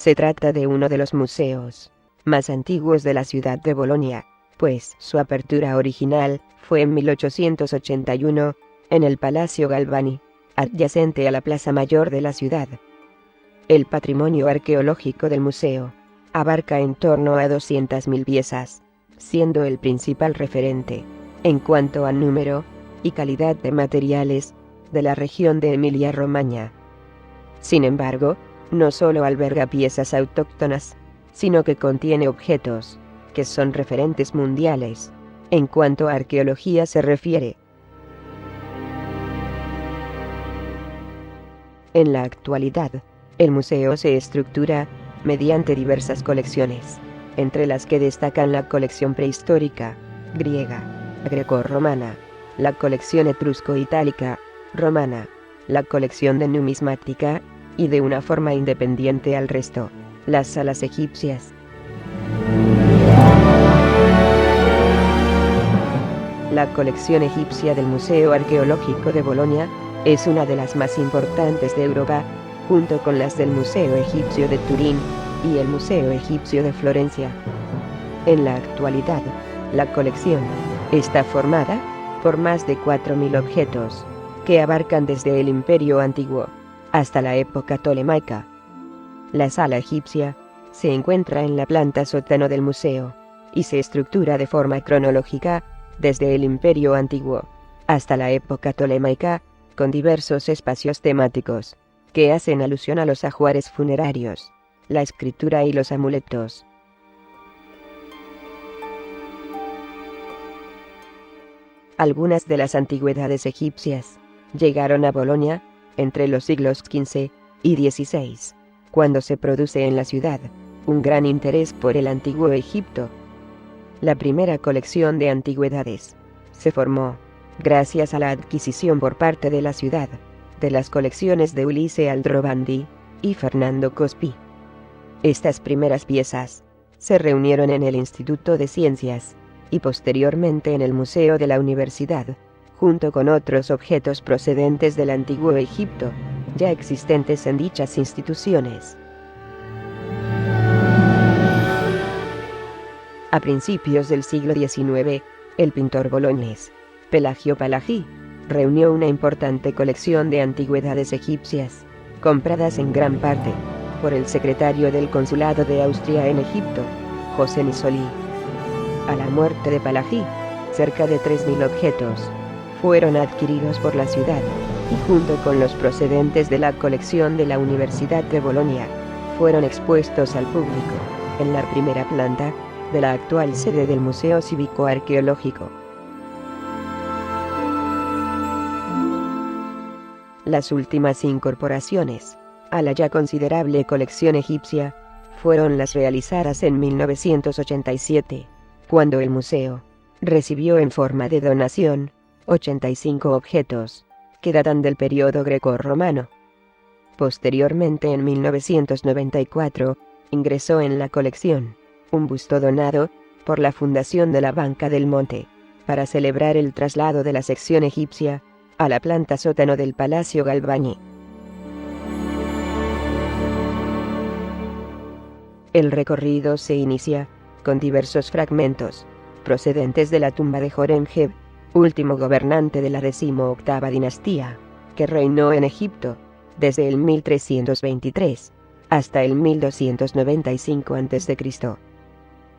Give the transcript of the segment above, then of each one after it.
Se trata de uno de los museos más antiguos de la ciudad de Bolonia, pues su apertura original fue en 1881, en el Palacio Galvani, adyacente a la Plaza Mayor de la ciudad. El patrimonio arqueológico del museo abarca en torno a 200.000 piezas, siendo el principal referente, en cuanto a número y calidad de materiales, de la región de Emilia-Romagna. Sin embargo, no solo alberga piezas autóctonas, sino que contiene objetos que son referentes mundiales, en cuanto a arqueología se refiere. En la actualidad, el museo se estructura mediante diversas colecciones, entre las que destacan la colección prehistórica, griega, grecorromana, la colección etrusco-itálica, romana, la colección de numismática, y de una forma independiente al resto, las salas egipcias. La colección egipcia del Museo Arqueológico de Bolonia es una de las más importantes de Europa, junto con las del Museo Egipcio de Turín y el Museo Egipcio de Florencia. En la actualidad, la colección está formada por más de 4.000 objetos, que abarcan desde el Imperio Antiguo hasta la época tolemaica. La sala egipcia se encuentra en la planta sótano del museo, y se estructura de forma cronológica, desde el Imperio Antiguo hasta la época tolemaica, con diversos espacios temáticos, que hacen alusión a los ajuares funerarios, la escritura y los amuletos. Algunas de las antigüedades egipcias llegaron a Bolonia entre los siglos XV y XVI, cuando se produce en la ciudad un gran interés por el antiguo Egipto. La primera colección de antigüedades se formó gracias a la adquisición por parte de la ciudad de las colecciones de Ulisse Aldrovandi y Fernando Cospi. Estas primeras piezas se reunieron en el Instituto de Ciencias y posteriormente en el Museo de la Universidad, junto con otros objetos procedentes del antiguo Egipto, ya existentes en dichas instituciones. A principios del siglo XIX, el pintor boloñés Pelagio Palagi reunió una importante colección de antigüedades egipcias, compradas en gran parte por el secretario del Consulado de Austria en Egipto, José Nisoli. A la muerte de Palagi, cerca de 3.000 objetos fueron adquiridos por la ciudad, y junto con los procedentes de la colección de la Universidad de Bolonia, fueron expuestos al público en la primera planta de la actual sede del Museo Cívico-Arqueológico. Las últimas incorporaciones a la ya considerable colección egipcia fueron las realizadas en 1987, cuando el museo recibió en forma de donación 85 objetos que datan del periodo grecorromano. Posteriormente, en 1994, ingresó en la colección un busto donado por la Fundación de la Banca del Monte, para celebrar el traslado de la sección egipcia a la planta sótano del Palacio Galvani. El recorrido se inicia con diversos fragmentos procedentes de la tumba de Horemheb, último gobernante de la 18ª dinastía, que reinó en Egipto desde el 1323 hasta el 1295 a.C.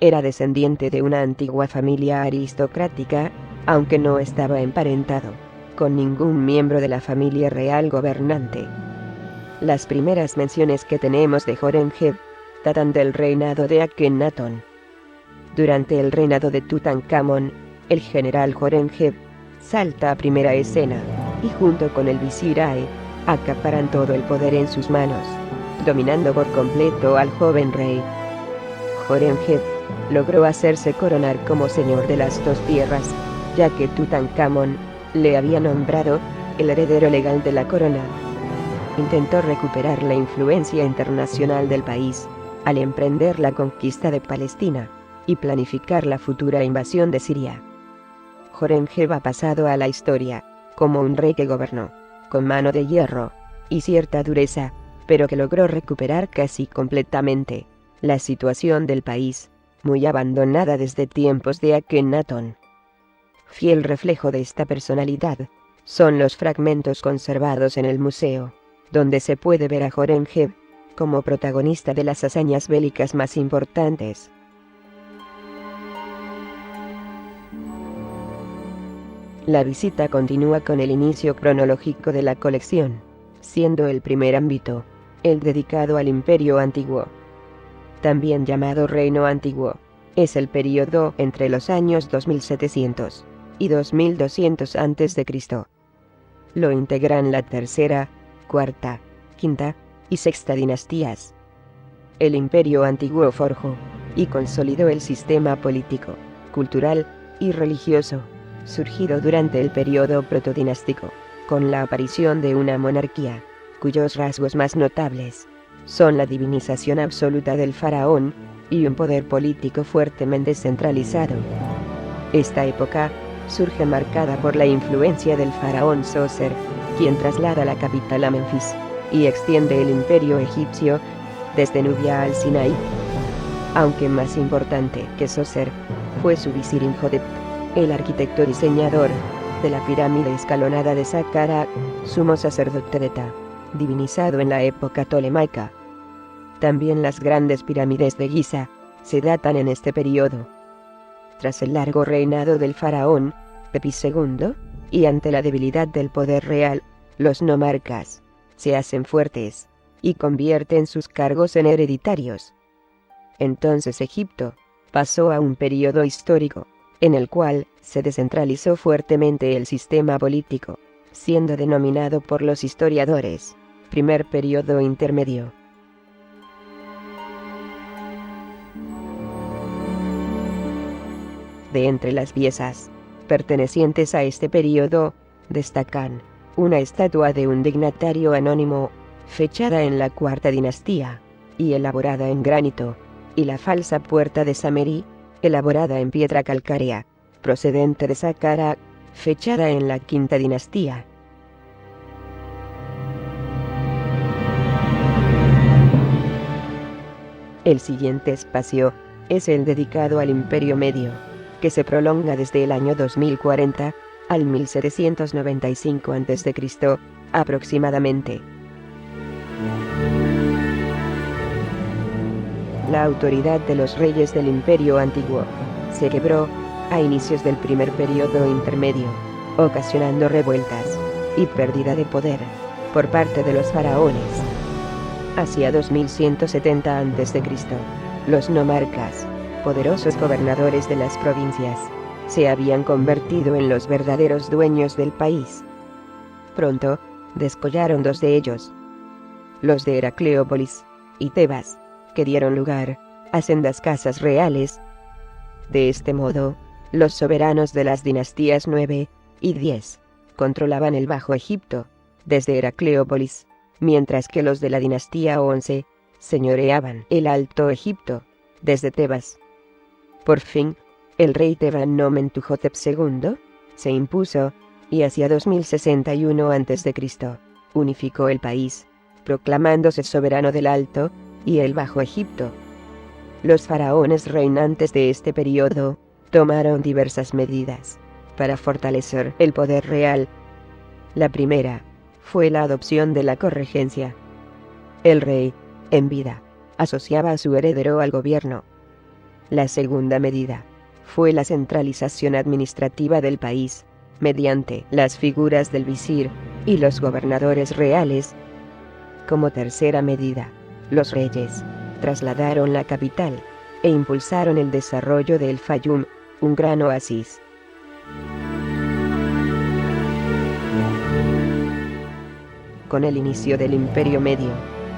Era descendiente de una antigua familia aristocrática, aunque no estaba emparentado con ningún miembro de la familia real gobernante. Las primeras menciones que tenemos de Horemheb datan del reinado de Akenatón. Durante el reinado de Tutankamón, el general Horemheb salta a primera escena, y junto con el visir Ae, acaparan todo el poder en sus manos, dominando por completo al joven rey. Horemheb logró hacerse coronar como señor de las dos tierras, ya que Tutankamón le había nombrado el heredero legal de la corona. Intentó recuperar la influencia internacional del país al emprender la conquista de Palestina y planificar la futura invasión de Siria. Horemheb ha pasado a la historia como un rey que gobernó con mano de hierro y cierta dureza, pero que logró recuperar casi completamente la situación del país, muy abandonada desde tiempos de Akenatón. Fiel reflejo de esta personalidad son los fragmentos conservados en el museo, donde se puede ver a Horemheb como protagonista de las hazañas bélicas más importantes. La visita continúa con el inicio cronológico de la colección, siendo el primer ámbito el dedicado al Imperio Antiguo. También llamado Reino Antiguo, es el período entre los años 2700 y 2200 a.C. Lo integran la tercera, cuarta, quinta y sexta dinastías. El Imperio Antiguo forjó y consolidó el sistema político, cultural y religioso, surgido durante el período protodinástico, con la aparición de una monarquía, cuyos rasgos más notables son la divinización absoluta del faraón y un poder político fuertemente centralizado. Esta época surge marcada por la influencia del faraón Zoser, quien traslada la capital a Menfis y extiende el imperio egipcio desde Nubia al Sinaí. Aunque más importante que Zoser fue su visir Imhotep, el arquitecto diseñador de la pirámide escalonada de Saqqara, sumo sacerdote de Ptah, divinizado en la época tolemaica. También las grandes pirámides de Giza se datan en este periodo. Tras el largo reinado del faraón Pepis II, y ante la debilidad del poder real, los nomarcas se hacen fuertes y convierten sus cargos en hereditarios. Entonces Egipto pasó a un periodo histórico en el cual se descentralizó fuertemente el sistema político, siendo denominado por los historiadores primer periodo intermedio. De entre las piezas pertenecientes a este periodo, destacan una estatua de un dignatario anónimo, fechada en la cuarta dinastía, y elaborada en granito, y la falsa puerta de Samerí, elaborada en piedra calcárea, procedente de Saqqara, fechada en la quinta dinastía. El siguiente espacio es el dedicado al Imperio Medio, que se prolonga desde el año 2040 al 1795 a.C. aproximadamente. La autoridad de los reyes del Imperio Antiguo se quebró a inicios del primer periodo intermedio, ocasionando revueltas y pérdida de poder por parte de los faraones. Hacia 2170 a.C., los nomarcas, poderosos gobernadores de las provincias, se habían convertido en los verdaderos dueños del país. Pronto, descollaron dos de ellos, los de Heracleópolis y Tebas, que dieron lugar a sendas casas reales. De este modo, los soberanos de las dinastías 9 y 10 controlaban el Bajo Egipto, desde Heracleópolis, mientras que los de la dinastía 11 señoreaban el Alto Egipto, desde Tebas. Por fin, el rey tebano Amentuhotep II se impuso, y hacia 2061 a.C. unificó el país, proclamándose soberano del Alto y el Bajo Egipto. Los faraones reinantes de este periodo tomaron diversas medidas para fortalecer el poder real. La primera fue la adopción de la corregencia. El rey, en vida, asociaba a su heredero al gobierno. La segunda medida fue la centralización administrativa del país, mediante las figuras del visir y los gobernadores reales. Como tercera medida, los reyes trasladaron la capital e impulsaron el desarrollo de El Fayum, un gran oasis. Con el inicio del Imperio Medio,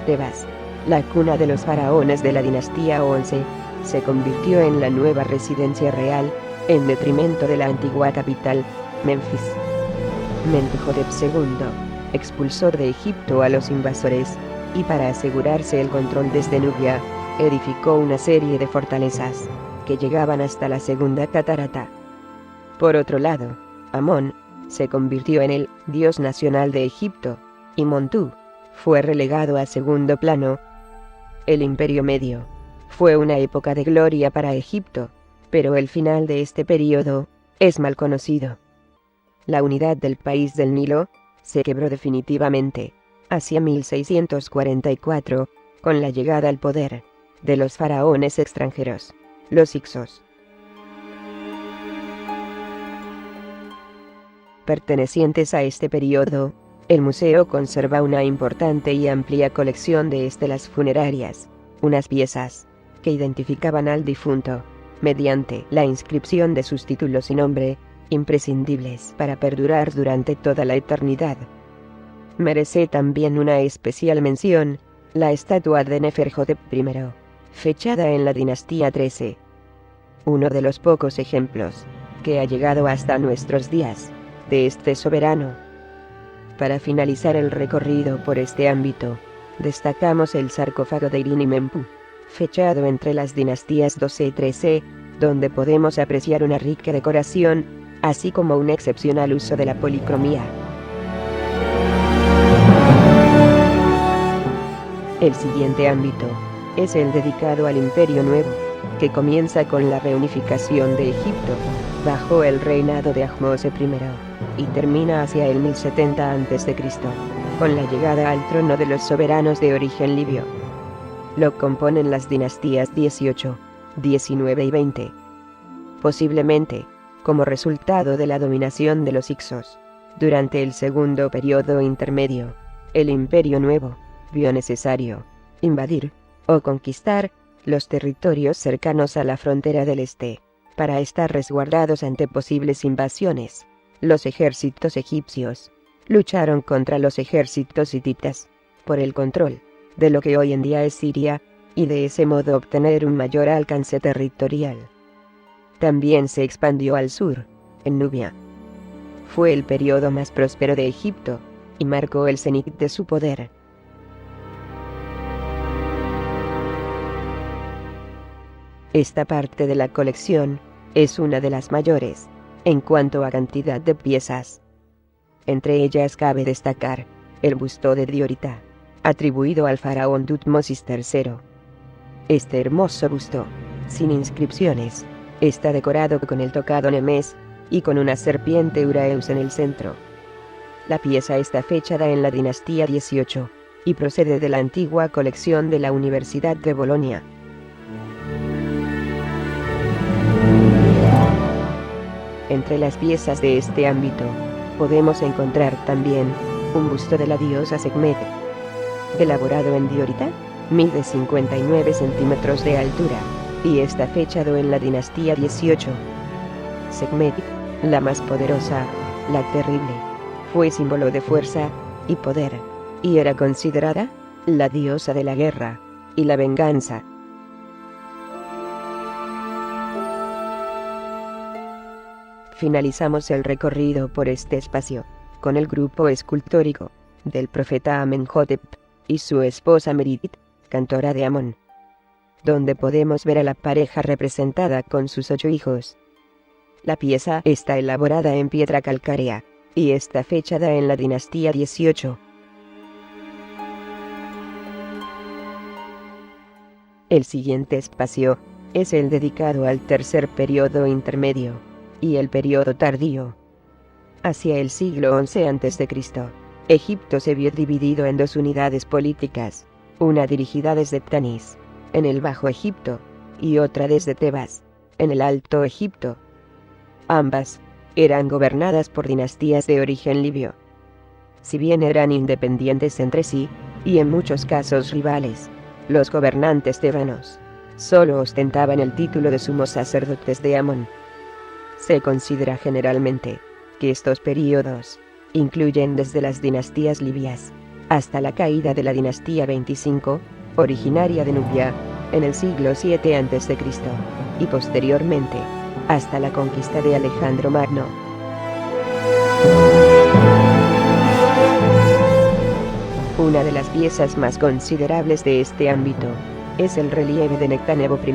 Tebas, la cuna de los faraones de la dinastía 11, se convirtió en la nueva residencia real, en detrimento de la antigua capital, Menfis. Amentuhotep II expulsó de Egipto a los invasores, y para asegurarse el control desde Nubia, edificó una serie de fortalezas, que llegaban hasta la segunda catarata. Por otro lado, Amón se convirtió en el dios nacional de Egipto, y Montú fue relegado a segundo plano. El Imperio Medio fue una época de gloria para Egipto, pero el final de este periodo es mal conocido. La unidad del país del Nilo se quebró definitivamente hacia 1644, con la llegada al poder de los faraones extranjeros, los Hicsos. Pertenecientes a este periodo, el museo conserva una importante y amplia colección de estelas funerarias, unas piezas que identificaban al difunto mediante la inscripción de sus títulos y nombre, imprescindibles para perdurar durante toda la eternidad. Merece también una especial mención la estatua de Neferhotep I, fechada en la dinastía XIII. Uno de los pocos ejemplos que ha llegado hasta nuestros días de este soberano. Para finalizar el recorrido por este ámbito, destacamos el sarcófago de Irin-Menpu, fechado entre las dinastías XII y XIII, donde podemos apreciar una rica decoración, así como un excepcional uso de la policromía. El siguiente ámbito es el dedicado al Imperio Nuevo, que comienza con la reunificación de Egipto, bajo el reinado de Ahmose I, y termina hacia el 1070 a.C., con la llegada al trono de los soberanos de origen libio. Lo componen las dinastías XVIII, XIX y XX. Posiblemente, como resultado de la dominación de los Hicsos, durante el segundo periodo intermedio, el Imperio Nuevo vio necesario invadir o conquistar los territorios cercanos a la frontera del este, para estar resguardados ante posibles invasiones. Los ejércitos egipcios lucharon contra los ejércitos hititas por el control de lo que hoy en día es Siria, y de ese modo obtener un mayor alcance territorial. También se expandió al sur, en Nubia. Fue el periodo más próspero de Egipto, y marcó el cenit de su poder. Esta parte de la colección es una de las mayores en cuanto a cantidad de piezas. Entre ellas cabe destacar el busto de Diorita, atribuido al faraón Tutmosis III. Este hermoso busto, sin inscripciones, está decorado con el tocado Nemes y con una serpiente Uraeus en el centro. La pieza está fechada en la dinastía XVIII y procede de la antigua colección de la Universidad de Bolonia. Entre las piezas de este ámbito, podemos encontrar también un busto de la diosa Sekhmet, elaborado en diorita, mide 59 centímetros de altura, y está fechado en la dinastía XVIII. Sekhmet, la más poderosa, la terrible, fue símbolo de fuerza y poder, y era considerada la diosa de la guerra y la venganza. Finalizamos el recorrido por este espacio con el grupo escultórico del profeta Amenhotep y su esposa Meridit, cantora de Amón, donde podemos ver a la pareja representada con sus 8 hijos. La pieza está elaborada en piedra calcárea y está fechada en la dinastía XVIII. El siguiente espacio es el dedicado al tercer periodo intermedio y el periodo tardío. Hacia el siglo XI a.C., Egipto se vio dividido en 2 unidades políticas, una dirigida desde Tanis, en el Bajo Egipto, y otra desde Tebas, en el Alto Egipto. Ambas eran gobernadas por dinastías de origen libio. Si bien eran independientes entre sí, y en muchos casos rivales, los gobernantes tebanos solo ostentaban el título de sumos sacerdotes de Amón. Se considera generalmente que estos períodos incluyen desde las dinastías libias hasta la caída de la dinastía 25, originaria de Nubia, en el siglo VII a.C., y posteriormente hasta la conquista de Alejandro Magno. Una de las piezas más considerables de este ámbito es el relieve de Nectanebo I.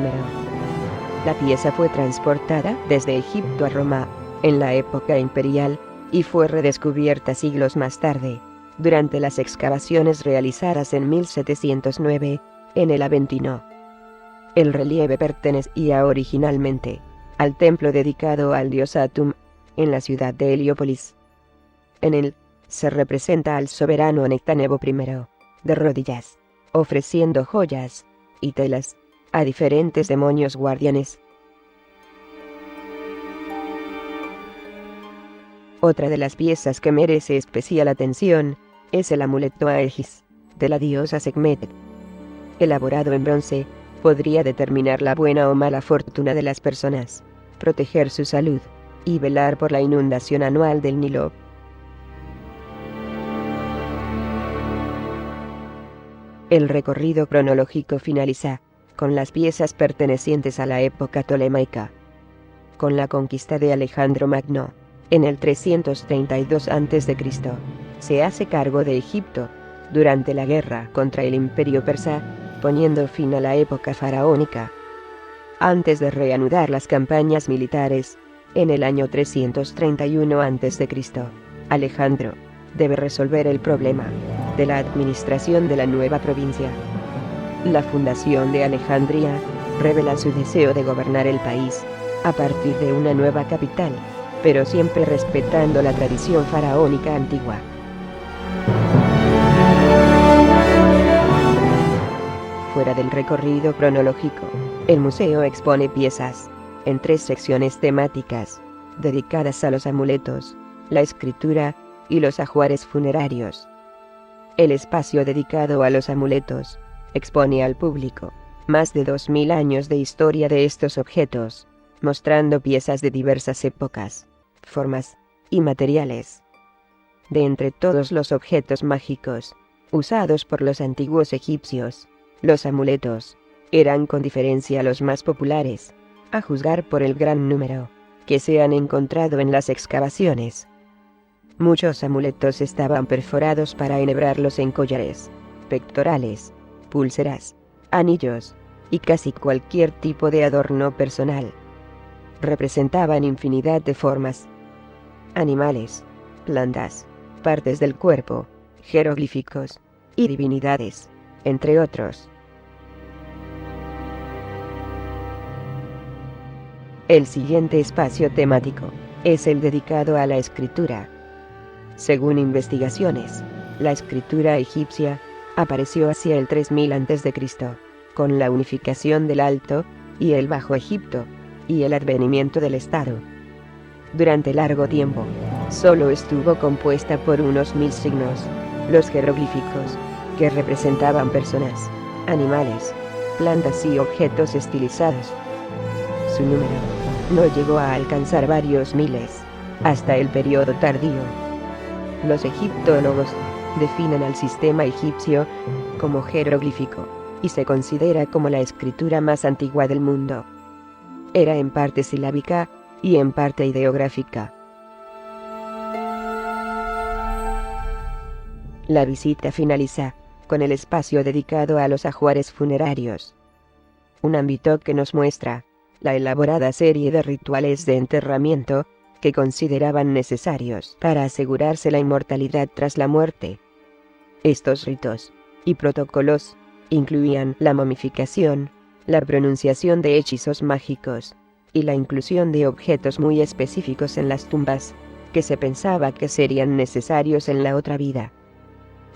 La pieza fue transportada desde Egipto a Roma, en la época imperial, y fue redescubierta siglos más tarde, durante las excavaciones realizadas en 1709, en el Aventino. El relieve pertenecía originalmente al templo dedicado al dios Atum, en la ciudad de Heliópolis. En él se representa al soberano Nectanebo I, de rodillas, ofreciendo joyas y telas a diferentes demonios guardianes. Otra de las piezas que merece especial atención es el amuleto Aegis, de la diosa Sekhmet. Elaborado en bronce, podría determinar la buena o mala fortuna de las personas, proteger su salud y velar por la inundación anual del Nilo. El recorrido cronológico finaliza con las piezas pertenecientes a la época tolemaica. Con la conquista de Alejandro Magno, en el 332 a.C., se hace cargo de Egipto durante la guerra contra el Imperio persa, poniendo fin a la época faraónica. Antes de reanudar las campañas militares, en el año 331 a.C., Alejandro debe resolver el problema de la administración de la nueva provincia. La fundación de Alejandría revela su deseo de gobernar el país a partir de una nueva capital, pero siempre respetando la tradición faraónica antigua. Fuera del recorrido cronológico, el museo expone piezas en 3 secciones temáticas, dedicadas a los amuletos, la escritura y los ajuares funerarios. El espacio dedicado a los amuletos expone al público más de 2000 años de historia de estos objetos, mostrando piezas de diversas épocas, formas y materiales. De entre todos los objetos mágicos usados por los antiguos egipcios, los amuletos eran con diferencia los más populares, a juzgar por el gran número que se han encontrado en las excavaciones. Muchos amuletos estaban perforados para enhebrarlos en collares, pectorales, pulseras, anillos y casi cualquier tipo de adorno personal. Representaban infinidad de formas: animales, plantas, partes del cuerpo, jeroglíficos y divinidades, entre otros. El siguiente espacio temático es el dedicado a la escritura. Según investigaciones, la escritura egipcia apareció hacia el 3000 a.C., con la unificación del Alto y el Bajo Egipto, y el advenimiento del Estado. Durante largo tiempo, solo estuvo compuesta por unos 1000 signos, los jeroglíficos, que representaban personas, animales, plantas y objetos estilizados. Su número no llegó a alcanzar varios miles, hasta el periodo tardío. Los egiptólogos definen al sistema egipcio como jeroglífico, y se considera como la escritura más antigua del mundo. Era en parte silábica y en parte ideográfica. La visita finaliza con el espacio dedicado a los ajuares funerarios. Un ámbito que nos muestra la elaborada serie de rituales de enterramiento que consideraban necesarios para asegurarse la inmortalidad tras la muerte. Estos ritos y protocolos incluían la momificación, la pronunciación de hechizos mágicos y la inclusión de objetos muy específicos en las tumbas, que se pensaba que serían necesarios en la otra vida.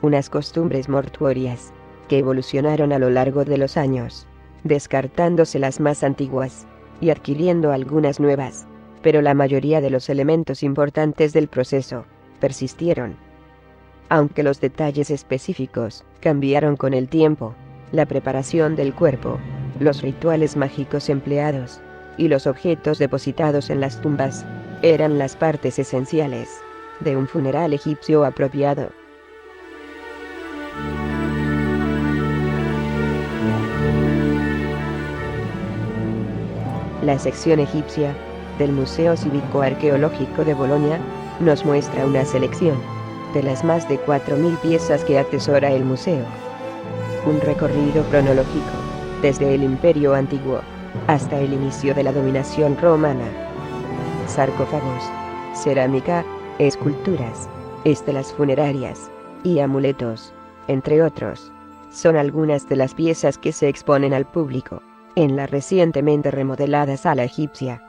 Unas costumbres mortuorias que evolucionaron a lo largo de los años, descartándose las más antiguas y adquiriendo algunas nuevas, pero la mayoría de los elementos importantes del proceso persistieron. Aunque los detalles específicos cambiaron con el tiempo, la preparación del cuerpo, los rituales mágicos empleados y los objetos depositados en las tumbas eran las partes esenciales de un funeral egipcio apropiado. La sección egipcia del Museo Cívico-Arqueológico de Bolonia nos muestra una selección de las más de 4000 piezas que atesora el museo. Un recorrido cronológico desde el Imperio Antiguo hasta el inicio de la dominación romana. Sarcófagos, cerámica, esculturas, estelas funerarias, y amuletos, entre otros. Son algunas de las piezas que se exponen al público en la recientemente remodelada Sala Egipcia.